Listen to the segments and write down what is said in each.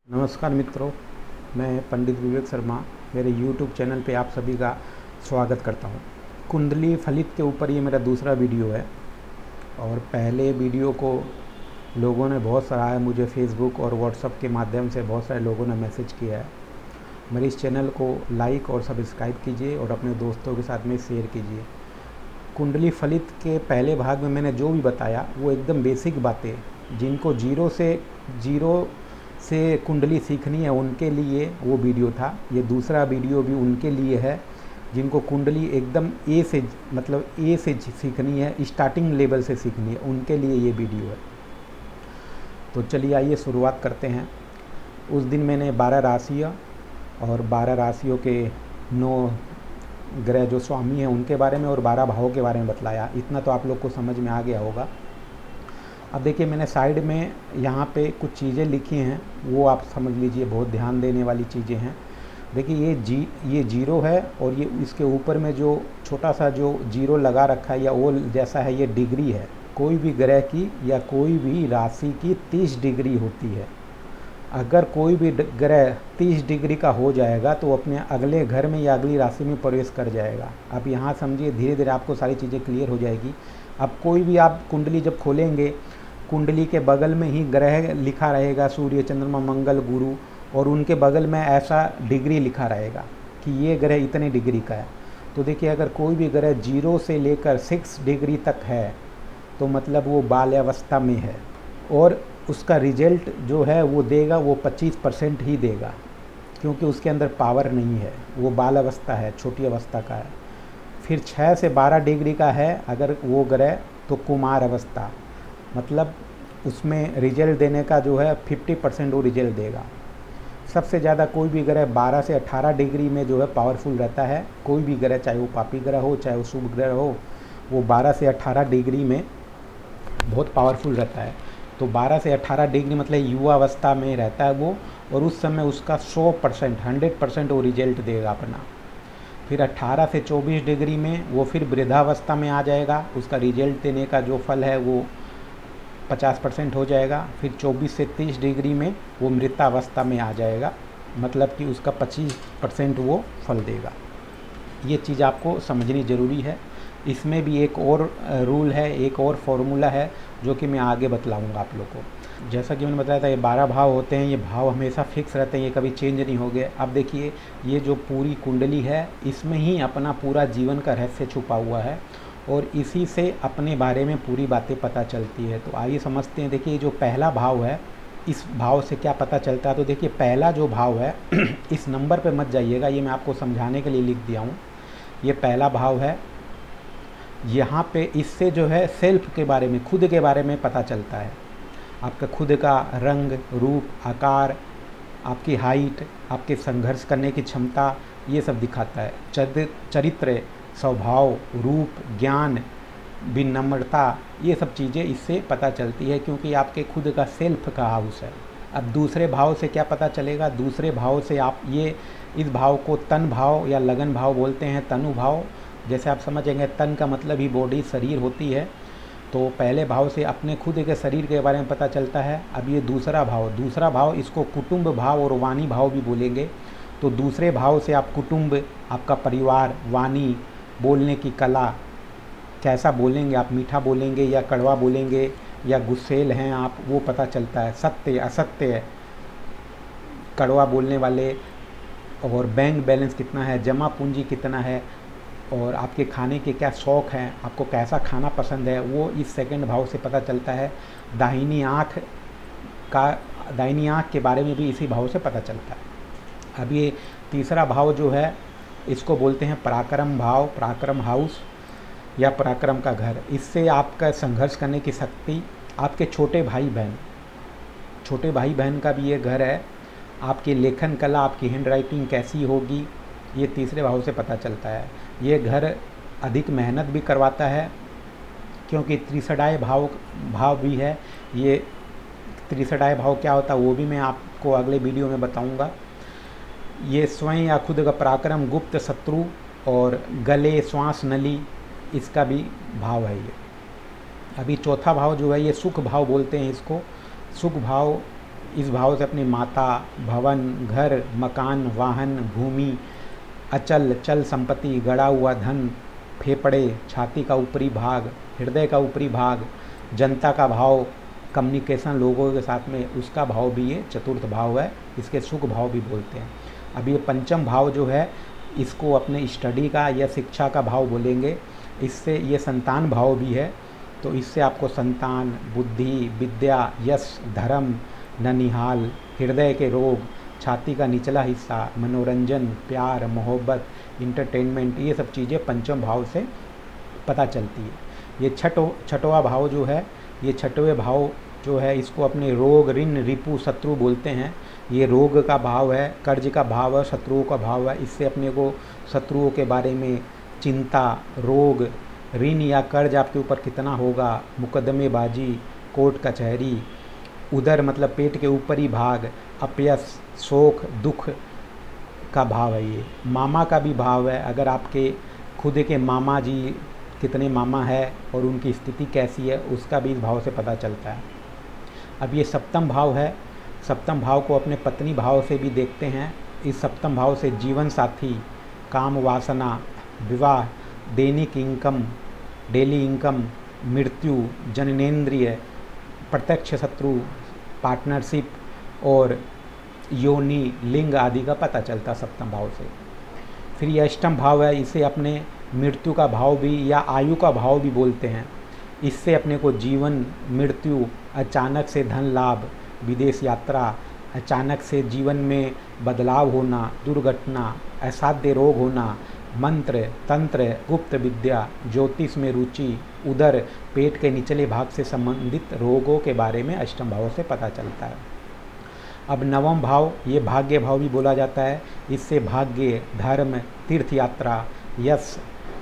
नमस्कार मित्रों, मैं पंडित विवेक शर्मा मेरे YouTube चैनल पे आप सभी का स्वागत करता हूँ। कुंडली फलित के ऊपर ये मेरा दूसरा वीडियो है और पहले वीडियो को लोगों ने बहुत सराहा है। मुझे फेसबुक और व्हाट्सएप के माध्यम से बहुत सारे लोगों ने मैसेज किया है। मेरे इस चैनल को लाइक और सब्सक्राइब कीजिए और अपने दोस्तों के साथ में शेयर कीजिए। कुंडली फलित के पहले भाग में मैंने जो भी बताया वो एकदम बेसिक बातें, जिनको जीरो से कुंडली सीखनी है उनके लिए वो वीडियो था। ये दूसरा वीडियो भी उनके लिए है जिनको कुंडली एकदम ए से सीखनी है, स्टार्टिंग लेवल से सीखनी है, उनके लिए ये वीडियो है। तो चलिए आइए शुरुआत करते हैं। उस दिन मैंने 12 राशियाँ और 12 राशियों के 9 ग्रह जो स्वामी हैं उनके बारे में और 12 भावों के बारे में बतलाया। इतना तो आप लोग को समझ में आ गया होगा। अब देखिए, मैंने साइड में यहाँ पे कुछ चीज़ें लिखी हैं, वो आप समझ लीजिए, बहुत ध्यान देने वाली चीज़ें हैं। देखिए ये जीरो है और ये इसके ऊपर में जो छोटा सा जो जीरो लगा रखा है या ओल जैसा है, ये डिग्री है। कोई भी ग्रह की या कोई भी राशि की 30 डिग्री होती है। अगर कोई भी ग्रह 30 डिग्री का हो जाएगा तो अपने अगले घर में या अगली राशि में प्रवेश कर जाएगा। अब यहाँ समझिए, धीरे धीरे आपको सारी चीज़ें क्लियर हो जाएगी। अब कोई भी आप कुंडली जब खोलेंगे, कुंडली के बगल में ही ग्रह लिखा रहेगा, सूर्य, चंद्रमा, मंगल, गुरु, और उनके बगल में ऐसा डिग्री लिखा रहेगा कि ये ग्रह इतने डिग्री का है। तो देखिए, अगर कोई भी ग्रह 0 से लेकर 6 डिग्री तक है तो मतलब वो बाल्यावस्था में है और उसका रिजल्ट जो है वो देगा, वो 25% ही देगा, क्योंकि उसके अंदर पावर नहीं है, वो बाल अवस्था है, छोटी अवस्था का है। फिर 6 से 12 डिग्री का है अगर वो ग्रह, तो कुमार अवस्था, मतलब उसमें रिजल्ट देने का जो है 50% वो रिजल्ट देगा। सबसे ज़्यादा कोई भी ग्रह 12 से 18 डिग्री में जो है पावरफुल रहता है। कोई भी ग्रह, चाहे वो पापी ग्रह हो चाहे वो शुभ ग्रह हो, वो 12 से 18 डिग्री में बहुत पावरफुल रहता है। तो 12 से 18 डिग्री मतलब युवा अवस्था में रहता है वो, और उस समय उसका 100% वो रिजल्ट देगा अपना। फिर 18 से 24 डिग्री में वो फिर वृद्धावस्था में आ जाएगा, उसका रिजल्ट देने का जो फल है वो 50% हो जाएगा। फिर 24 से 30 डिग्री में वो मृतावस्था में आ जाएगा, मतलब कि उसका 25% वो फल देगा। ये चीज़ आपको समझनी ज़रूरी है। इसमें भी एक और रूल है, एक और फॉर्मूला है जो कि मैं आगे बतलाऊंगा आप लोग को। जैसा कि मैंने बताया था, ये 12 भाव होते हैं, ये भाव हमेशा फिक्स रहते हैं, ये कभी चेंज नहीं हो गए। अब देखिए, ये जो पूरी कुंडली है, इसमें ही अपना पूरा जीवन का रहस्य छुपा हुआ है और इसी से अपने बारे में पूरी बातें पता चलती है। तो आइए समझते हैं। देखिए, जो पहला भाव है, इस भाव से क्या पता चलता है। तो देखिए, पहला जो भाव है इस नंबर पे मत जाइएगा, ये मैं आपको समझाने के लिए लिख दिया हूँ। ये पहला भाव है। यहाँ पे इससे जो है सेल्फ के बारे में, खुद के बारे में पता चलता है। आपका खुद का रंग, रूप, आकार, आपकी हाइट, आपके संघर्ष करने की क्षमता, ये सब दिखाता है। चरित्र, स्वभाव, रूप, ज्ञान, विनम्रता, ये सब चीज़ें इससे पता चलती है, क्योंकि आपके खुद का सेल्फ का हाउस है। अब दूसरे भाव से क्या पता चलेगा। दूसरे भाव से आप इस भाव को तन भाव या लगन भाव बोलते हैं, तनु भाव। जैसे आप समझेंगे, तन का मतलब ही बॉडी, शरीर होती है। तो पहले भाव से अपने खुद के शरीर के बारे में पता चलता है। अब ये दूसरा भाव, इसको कुटुंब भाव और वाणी भाव भी बोलेंगे। तो दूसरे भाव से आप कुटुंब, आपका परिवार, वाणी, बोलने की कला, कैसा बोलेंगे आप, मीठा बोलेंगे या कड़वा बोलेंगे या गुस्सेल हैं आप, वो पता चलता है। सत्य, असत्य, कड़वा बोलने वाले, और बैंक बैलेंस कितना है, जमा पूंजी कितना है, और आपके खाने के क्या शौक़ हैं, आपको कैसा खाना पसंद है, वो इस सेकंड भाव से पता चलता है। दाहिनी आँख के बारे में भी इसी भाव से पता चलता है। अब ये तीसरा भाव जो है, इसको बोलते हैं पराक्रम भाव, पराक्रम हाउस या पराक्रम का घर। इससे आपका संघर्ष करने की शक्ति, आपके छोटे भाई बहन का भी ये घर है। आपकी लेखन कला, आपकी हैंड राइटिंग कैसी होगी, ये तीसरे भाव से पता चलता है। ये घर अधिक मेहनत भी करवाता है, क्योंकि त्रिसडाय भाव भी है। ये त्रिसडाय भाव क्या होता है वो भी मैं आपको अगले वीडियो में बताऊंगा। ये स्वयं या खुद का पराक्रम, गुप्त शत्रु, और गले, श्वास नली, इसका भी भाव है ये। अभी चौथा भाव जो है, ये सुख भाव बोलते हैं इसको। सुख भाव इस भाव से अपनी माता, भवन, घर, मकान, वाहन, भूमि, अचल चल संपत्ति, गड़ा हुआ धन, फेफड़े, छाती का ऊपरी भाग, हृदय का ऊपरी भाग, जनता का भाव, कम्युनिकेशन लोगों के साथ में, उसका भाव भी ये चतुर्थ भाव है। इसके सुख भाव भी बोलते हैं। अब ये पंचम भाव जो है इसको अपने स्टडी का या शिक्षा का भाव बोलेंगे। इससे ये संतान भाव भी है, तो इससे आपको संतान, बुद्धि, विद्या, यश, धर्म, ननिहाल, हृदय के रोग, छाती का निचला हिस्सा, मनोरंजन, प्यार, मोहब्बत, इंटरटेनमेंट, ये सब चीज़ें पंचम भाव से पता चलती है। ये छठवां भाव जो है, ये छठवें भाव जो है इसको अपने रोग, ऋण, रिपु, शत्रु बोलते हैं। ये रोग का भाव है, कर्ज का भाव है, शत्रुओं का भाव है। इससे अपने को शत्रुओं के बारे में चिंता, रोग, ऋण या कर्ज आपके ऊपर कितना होगा, मुकदमेबाजी, कोर्ट कचहरी, उदर मतलब पेट के ऊपरी भाग, अपयश, शोक, दुख का भाव है। ये मामा का भी भाव है, अगर आपके खुद के मामा जी कितने मामा है और उनकी स्थिति कैसी है, उसका भी इस भाव से पता चलता है। अब ये सप्तम भाव है, सप्तम भाव को अपने पत्नी भाव से भी देखते हैं। इस सप्तम भाव से जीवन साथी, काम वासना, विवाह, दैनिक इनकम, डेली इनकम, मृत्यु, जननेंद्रिय, प्रत्यक्ष शत्रु, पार्टनरशिप और योनि, लिंग आदि का पता चलता सप्तम भाव से। फिर ये अष्टम भाव है, इसे अपने मृत्यु का भाव भी या आयु का भाव भी बोलते हैं। इससे अपने को जीवन, मृत्यु, अचानक से धन लाभ, विदेश यात्रा, अचानक से जीवन में बदलाव होना, दुर्घटना, असाध्य रोग होना, मंत्र, तंत्र, गुप्त विद्या, ज्योतिष में रुचि, उदर, पेट के निचले भाग से संबंधित रोगों के बारे में अष्टम भाव से पता चलता है। अब नवम भाव, ये भाग्य भाव भी बोला जाता है। इससे भाग्य, धर्म, तीर्थ यात्रा, यश,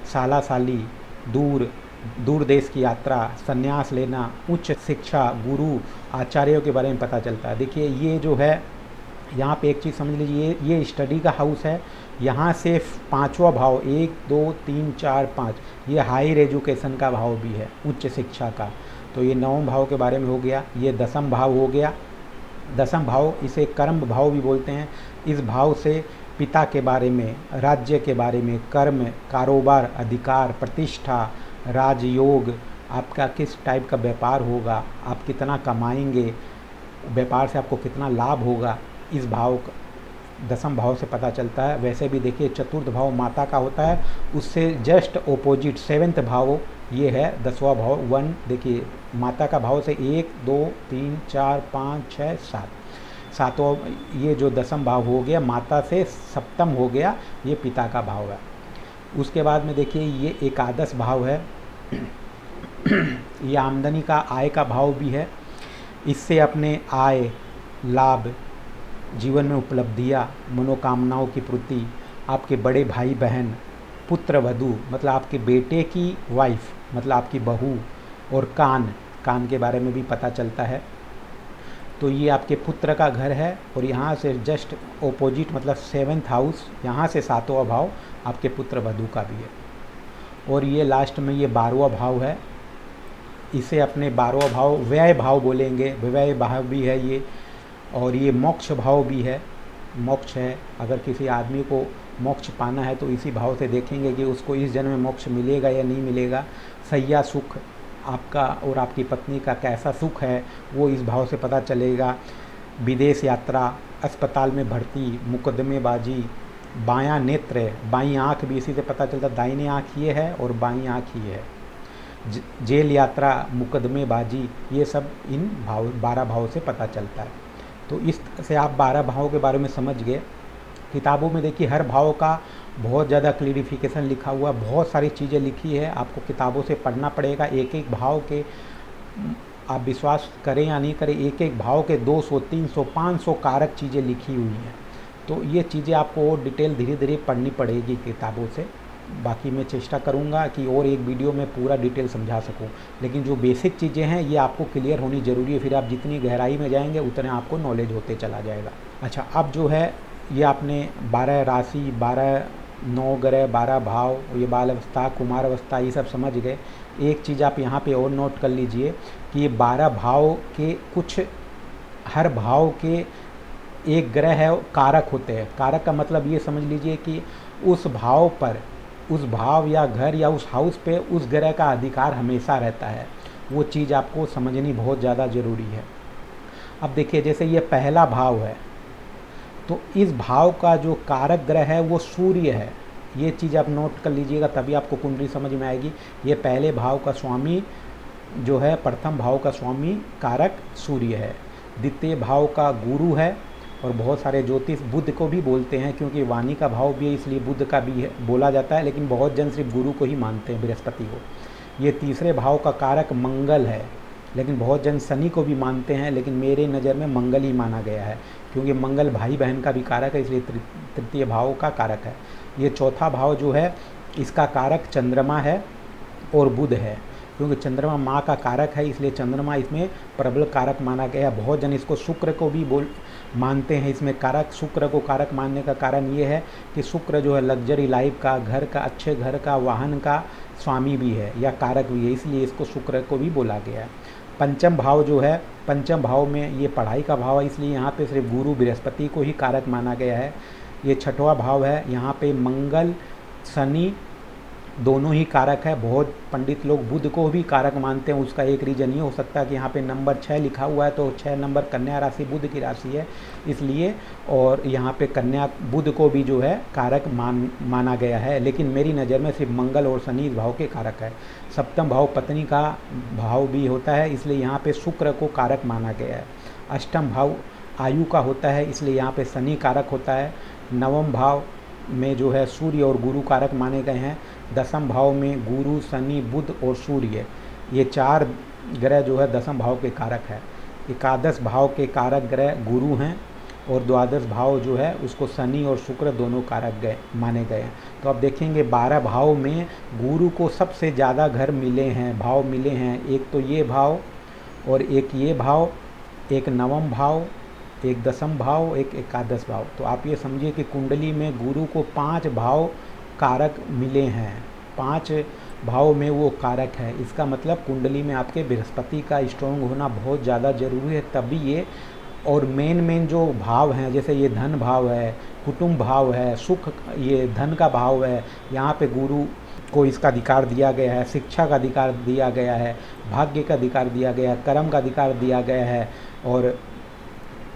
साला साली, दूर देश की यात्रा, संन्यास लेना, उच्च शिक्षा, गुरु, आचार्यों के बारे में पता चलता है। देखिए ये जो है यहाँ पे एक चीज़ समझ लीजिए, ये स्टडी का हाउस है। यहाँ से पांचवा भाव 1 2 3 4 5 ये हायर एजुकेशन का भाव भी है, उच्च शिक्षा का। तो ये नवम भाव के बारे में हो गया। ये दसम भाव हो गया। दसम भाव इसे कर्म भाव भी बोलते हैं। इस भाव से पिता के बारे में, राज्य के बारे में, कर्म, कारोबार, अधिकार, प्रतिष्ठा, राजयोग, आपका किस टाइप का व्यापार होगा, आप कितना कमाएंगे, व्यापार से आपको कितना लाभ होगा, इस भाव दसम भाव से पता चलता है। वैसे भी देखिए चतुर्थ भाव माता का होता है, उससे जस्ट ओपोजिट सेवेंथ भाव ये है 10वां भाव 1। देखिए माता का भाव से 1 2 3 4 5 6 7 सातवां ये जो दसम भाव हो गया, माता से सप्तम हो गया, ये पिता का भाव है। उसके बाद में देखिए ये एकादश भाव है, ये आमदनी का, आय का भाव भी है। इससे अपने आय, लाभ, जीवन में उपलब्धियाँ, मनोकामनाओं की पूर्ति, आपके बड़े भाई बहन, पुत्र वधू मतलब आपके बेटे की वाइफ मतलब आपकी बहू, और कान के बारे में भी पता चलता है। तो ये आपके पुत्र का घर है, और यहाँ से जस्ट ओपोजिट मतलब सेवेंथ हाउस, यहाँ से सातवां भाव आपके पुत्र वधू का भी है। और ये लास्ट में ये 12वां भाव है, इसे अपने 12वां भाव व्यय भाव बोलेंगे, व्यय भाव भी है ये। और ये मोक्ष भाव भी है, मोक्ष है। अगर किसी आदमी को मोक्ष पाना है तो इसी भाव से देखेंगे कि उसको इस जन्म में मोक्ष मिलेगा या नहीं मिलेगा। सैया सुख, आपका और आपकी पत्नी का कैसा सुख है वो इस भाव से पता चलेगा। विदेश यात्रा, अस्पताल में भर्ती, मुकदमेबाजी, बायां नेत्र, बाईं आँख भी इसी से पता चलता, दाहिनी आँख ये है और बाईं आँख ये है। जेल यात्रा, मुकदमेबाजी, ये सब इन 12 भाव से पता चलता है। तो इस तरह से आप 12 भावों के बारे में समझ गए। किताबों में देखिए हर भाव का बहुत ज़्यादा क्लियरिफिकेशन लिखा हुआ, बहुत सारी चीज़ें लिखी है, आपको किताबों से पढ़ना पड़ेगा। एक एक भाव के, आप विश्वास करें या नहीं करें, एक एक भाव के 200 300 500 कारक चीज़ें लिखी हुई हैं। तो ये चीज़ें आपको और डिटेल धीरे धीरे पढ़नी पड़ेगी किताबों से। बाकी मैं चेष्टा करूँगा कि और एक वीडियो में पूरा डिटेल समझा सकूँ, लेकिन जो बेसिक चीज़ें हैं ये आपको क्लियर होनी ज़रूरी है। फिर आप जितनी गहराई में जाएंगे उतने आपको नॉलेज होते चला जाएगा। अच्छा, अब जो है ये आपने 12 राशि, 12 9 ग्रह, 12 भाव, ये बाल अवस्था, कुमार अवस्था, ये सब समझ गए। एक चीज़ आप यहाँ पे और नोट कर लीजिए कि ये 12 भाव के कुछ हर भाव के एक ग्रह है कारक होते हैं। कारक का मतलब ये समझ लीजिए कि उस भाव पर, उस भाव या घर या उस हाउस पे उस ग्रह का अधिकार हमेशा रहता है। वो चीज़ आपको समझनी बहुत ज़्यादा ज़रूरी है। अब देखिए, जैसे ये पहला भाव है, तो इस भाव का जो कारक ग्रह है वो सूर्य है। ये चीज़ आप नोट कर लीजिएगा, तभी आपको कुंडली समझ में आएगी। ये पहले भाव का स्वामी जो है, प्रथम भाव का स्वामी कारक सूर्य है। द्वितीय भाव का गुरु है, और बहुत सारे ज्योतिष बुध को भी बोलते हैं, क्योंकि वाणी का भाव भी है इसलिए बुध का भी है, बोला जाता है, लेकिन बहुत जन सिर्फ गुरु को ही मानते हैं, बृहस्पति को। ये तीसरे भाव का कारक मंगल है, लेकिन बहुत जन शनि को भी मानते हैं, लेकिन मेरे नज़र में मंगल ही माना गया है, क्योंकि मंगल भाई बहन का भी कारक है, इसलिए तृतीय भाव का कारक है। ये चौथा भाव जो है, इसका कारक चंद्रमा है और बुध है, क्योंकि चंद्रमा माँ का कारक है, इसलिए चंद्रमा इसमें प्रबल कारक माना गया है। बहुत जन इसको शुक्र को भी मानते हैं इसमें कारक। शुक्र को कारक मानने का कारण ये है कि शुक्र जो है लग्जरी लाइफ का, घर का, अच्छे घर का, वाहन का स्वामी भी है या कारक भी है, इसलिए इसको शुक्र को भी बोला गया है। पंचम भाव जो है, पंचम भाव में ये पढ़ाई का भाव है, इसलिए यहाँ पे सिर्फ गुरु बृहस्पति को ही कारक माना गया है। ये छठवां भाव है, यहाँ पे मंगल शनि दोनों ही कारक है। बहुत पंडित लोग बुध को भी कारक मानते हैं। उसका एक रीज़न ये हो सकता है कि यहाँ पे नंबर 6 लिखा हुआ है, तो 6 नंबर कन्या राशि बुध की राशि है इसलिए, और यहाँ पे कन्या बुध को भी जो है कारक माना गया है, लेकिन मेरी नज़र में सिर्फ मंगल और शनि इस भाव के कारक है। सप्तम भाव पत्नी का भाव भी होता है, इसलिए यहाँ पे शुक्र को कारक माना गया है। अष्टम भाव आयु का होता है, इसलिए यहाँ पे शनि कारक होता है। नवम भाव में जो है सूर्य और गुरु कारक माने गए हैं। दसम भाव में गुरु, शनि, बुध और सूर्य, ये 4 ग्रह जो है दसम भाव के कारक है। एकादश भाव के कारक ग्रह गुरु हैं, और द्वादश भाव जो है उसको शनि और शुक्र दोनों कारक माने गए हैं। तो अब देखेंगे 12 भाव में गुरु को सबसे ज़्यादा घर मिले हैं, भाव मिले हैं। एक तो ये भाव, और एक ये भाव, एक नवम भाव, एक दसम भाव, एक एकादश भाव। तो आप ये समझिए कि कुंडली में गुरु को 5 भाव कारक मिले हैं, 5 भाव में वो कारक है। इसका मतलब कुंडली में आपके बृहस्पति का स्ट्रॉन्ग होना बहुत ज़्यादा ज़रूरी है, तभी ये। और मेन जो भाव हैं, जैसे ये धन भाव है, कुटुंब भाव है, सुख, ये धन का भाव है, यहाँ पे गुरु को इसका अधिकार दिया गया है। शिक्षा का अधिकार दिया गया है, भाग्य का अधिकार दिया गया है, कर्म का अधिकार दिया गया है, और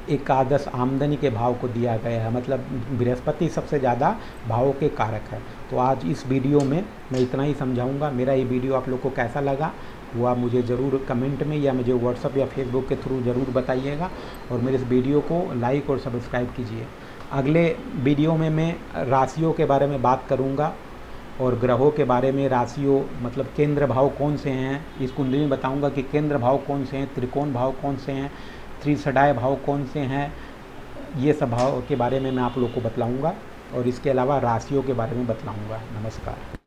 एकादश आमदनी के भाव को दिया गया है। मतलब बृहस्पति सबसे ज़्यादा भावों के कारक है। तो आज इस वीडियो में मैं इतना ही समझाऊंगा। मेरा ये वीडियो आप लोग को कैसा लगा वो आप मुझे ज़रूर कमेंट में या मुझे व्हाट्सअप या फेसबुक के थ्रू ज़रूर बताइएगा, और मेरे इस वीडियो को लाइक और सब्सक्राइब कीजिए। अगले वीडियो में मैं राशियों के बारे में बात करूँगा, और ग्रहों के बारे में, राशियों मतलब केंद्र भाव कौन से हैं इस कुंडली में बताऊँगा कि केंद्र भाव कौन से हैं, त्रिकोण भाव कौन से हैं, त्रिसडाय भाव कौन से हैं। ये सब भाव के बारे में मैं आप लोग को बतलाऊँगा, और इसके अलावा राशियों के बारे में बतलाऊँगा। नमस्कार।